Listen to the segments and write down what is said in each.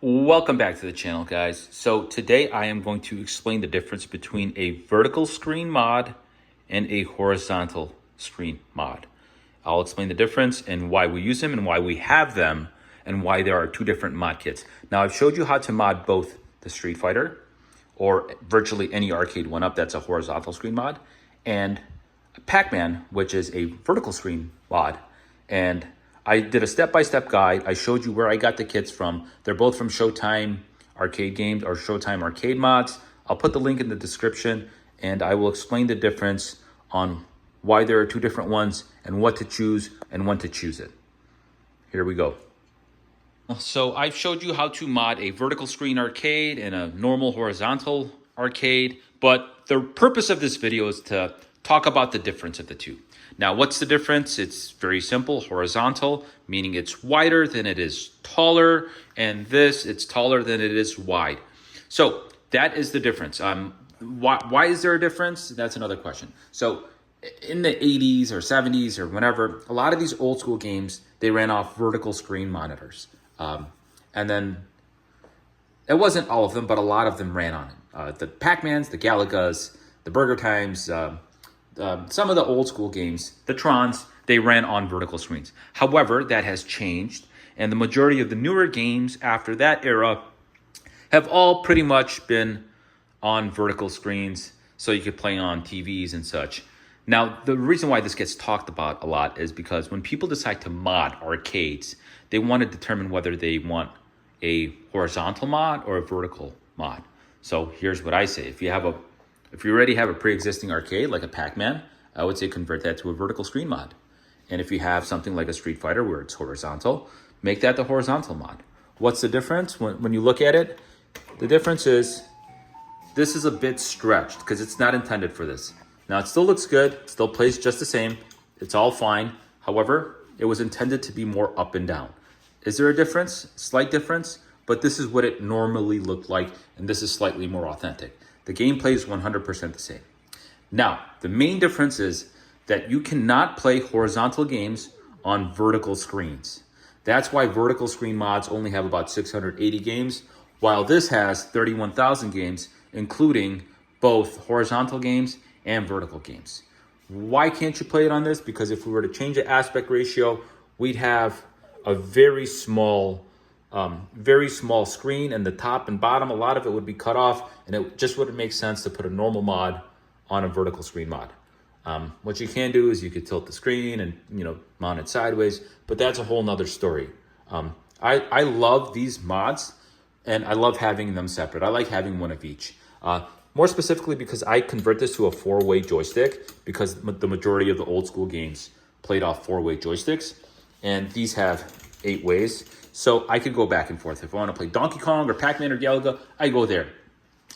Welcome back to the channel, guys. So today I am going to explain the difference between a vertical screen mod and a horizontal screen mod. I'll explain the difference and why we use them and why we have them and why there are two different mod kits. Now I've showed you how to mod both the Street Fighter or virtually any Arcade1up, that's a horizontal screen mod, and Pac-Man, which is a vertical screen mod. And I did a step-by-step guide. I showed you where I got the kits from. They're both from Showtime Arcade Games or Showtime Arcade Mods. I'll put the link in the description and I will explain the difference on why there are two different ones and what to choose and when to choose it. Here we go. So I've showed you how to mod a vertical screen arcade and a normal horizontal arcade, but the purpose of this video is to talk about the difference of the two. Now, what's the difference? It's very simple. Horizontal, meaning it's wider than it is taller, and this, it's taller than it is wide. So that is the difference. Why is there a difference? That's another question. So in the 80s or 70s or whenever, a lot of these old school games, they ran off vertical screen monitors. And then it wasn't all of them, but a lot of them ran on it. The Pac-Mans, the Galagas, the Burger Times, some of the old school games, the Trons, they ran on vertical screens. However, that has changed, and the majority of the newer games after that era have all pretty much been on vertical screens, so you could play on TVs and such. Now, the reason why this gets talked about a lot is because when people decide to mod arcades, they want to determine whether they want a horizontal mod or a vertical mod. So here's what I say. If you already have a pre-existing arcade like a Pac-Man, I would say convert that to a vertical screen mod. And if you have something like a Street Fighter where it's horizontal, make that the horizontal mod. What's the difference? When you look at it, the difference is this is a bit stretched because it's not intended for this. Now, it still looks good, it still plays just the same, it's all fine. However, it was intended to be more up and down. Is there a difference? Slight difference, but this is what it normally looked like, and this is slightly more authentic. The gameplay is 100% the same. Now, the main difference is that you cannot play horizontal games on vertical screens. That's why vertical screen mods only have about 680 games, while this has 31,000 games, including both horizontal games and vertical games. Why can't you play it on this? Because if we were to change the aspect ratio, we'd have a very small screen, and the top and bottom, a lot of it would be cut off, and it just wouldn't make sense to put a normal mod on a vertical screen mod. What you can do is you could tilt the screen and mount it sideways, but that's a whole nother story. I love these mods, and I love having them separate. I like having one of each. More specifically because I convert this to a 4-way joystick because the majority of the old school games played off 4-way joysticks, and these have 8 ways. So I could go back and forth. If I want to play Donkey Kong or Pac-Man or Galaga, I go there.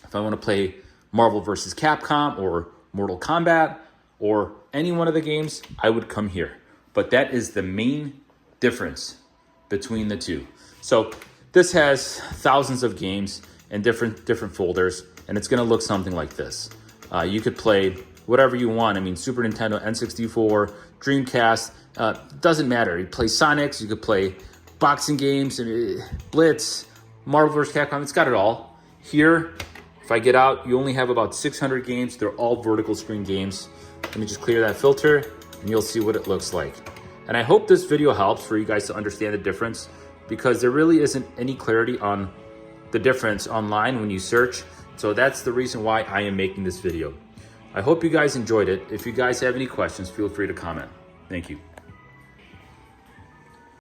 If I want to play Marvel vs. Capcom or Mortal Kombat or any one of the games, I would come here. But that is the main difference between the two. So this has thousands of games and different folders, and it's going to look something like this. You could play whatever you want. I mean, Super Nintendo, N64, Dreamcast, doesn't matter. You play Sonics, you could play boxing games, Blitz, Marvel vs. Capcom, it's got it all. Here, if I get out, you only have about 600 games. They're all vertical screen games. Let me just clear that filter, and you'll see what it looks like. And I hope this video helps for you guys to understand the difference, because there really isn't any clarity on the difference online when you search. So that's the reason why I am making this video. I hope you guys enjoyed it. If you guys have any questions, feel free to comment. Thank you.